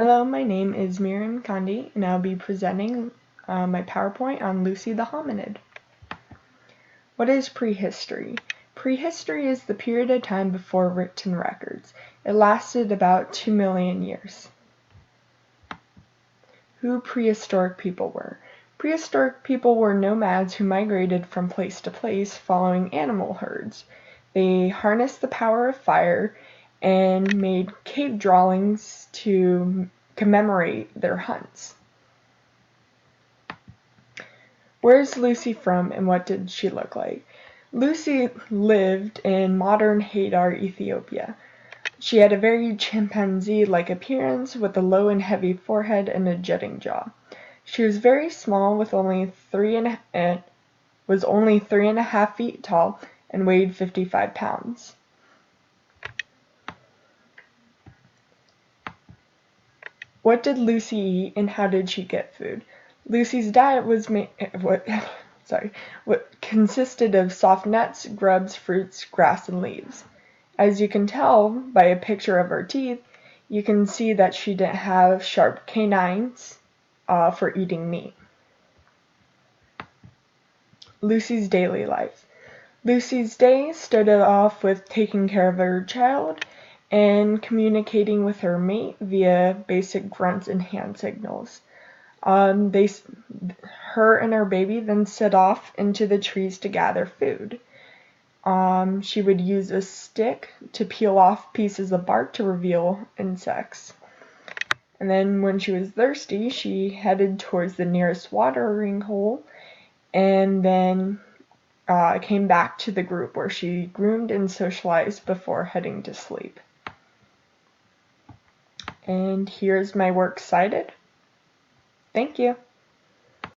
Hello, my name is Miriam Kandi, and I'll be presenting my PowerPoint on Lucy the Hominid. What is prehistory? Prehistory is the period of time before written records. It lasted about 2 million years. Who prehistoric people were? Prehistoric people were nomads who migrated from place to place following animal herds. They harnessed the power of fire and made cave dwellings to commemorate their hunts. Where's Lucy from and what did she look like? Lucy lived in modern Hadar, Ethiopia. She had a very chimpanzee-like appearance with a low and heavy forehead and a jutting jaw. She was very small, with only 3.5 feet tall and weighed 55 pounds. What did Lucy eat and how did she get food? Lucy's diet was consisted of soft nuts, grubs, fruits, grass, and leaves. As you can tell by a picture of her teeth, you can see that she didn't have sharp canines for eating meat. Lucy's daily life. Lucy's day started off with taking care of her child and communicating with her mate via basic grunts and hand signals. Her and her baby then set off into the trees to gather food. She would use a stick to peel off pieces of bark to reveal insects. And then when she was thirsty, she headed towards the nearest watering hole and then came back to the group where she groomed and socialized before heading to sleep. And here's my works cited. Thank you.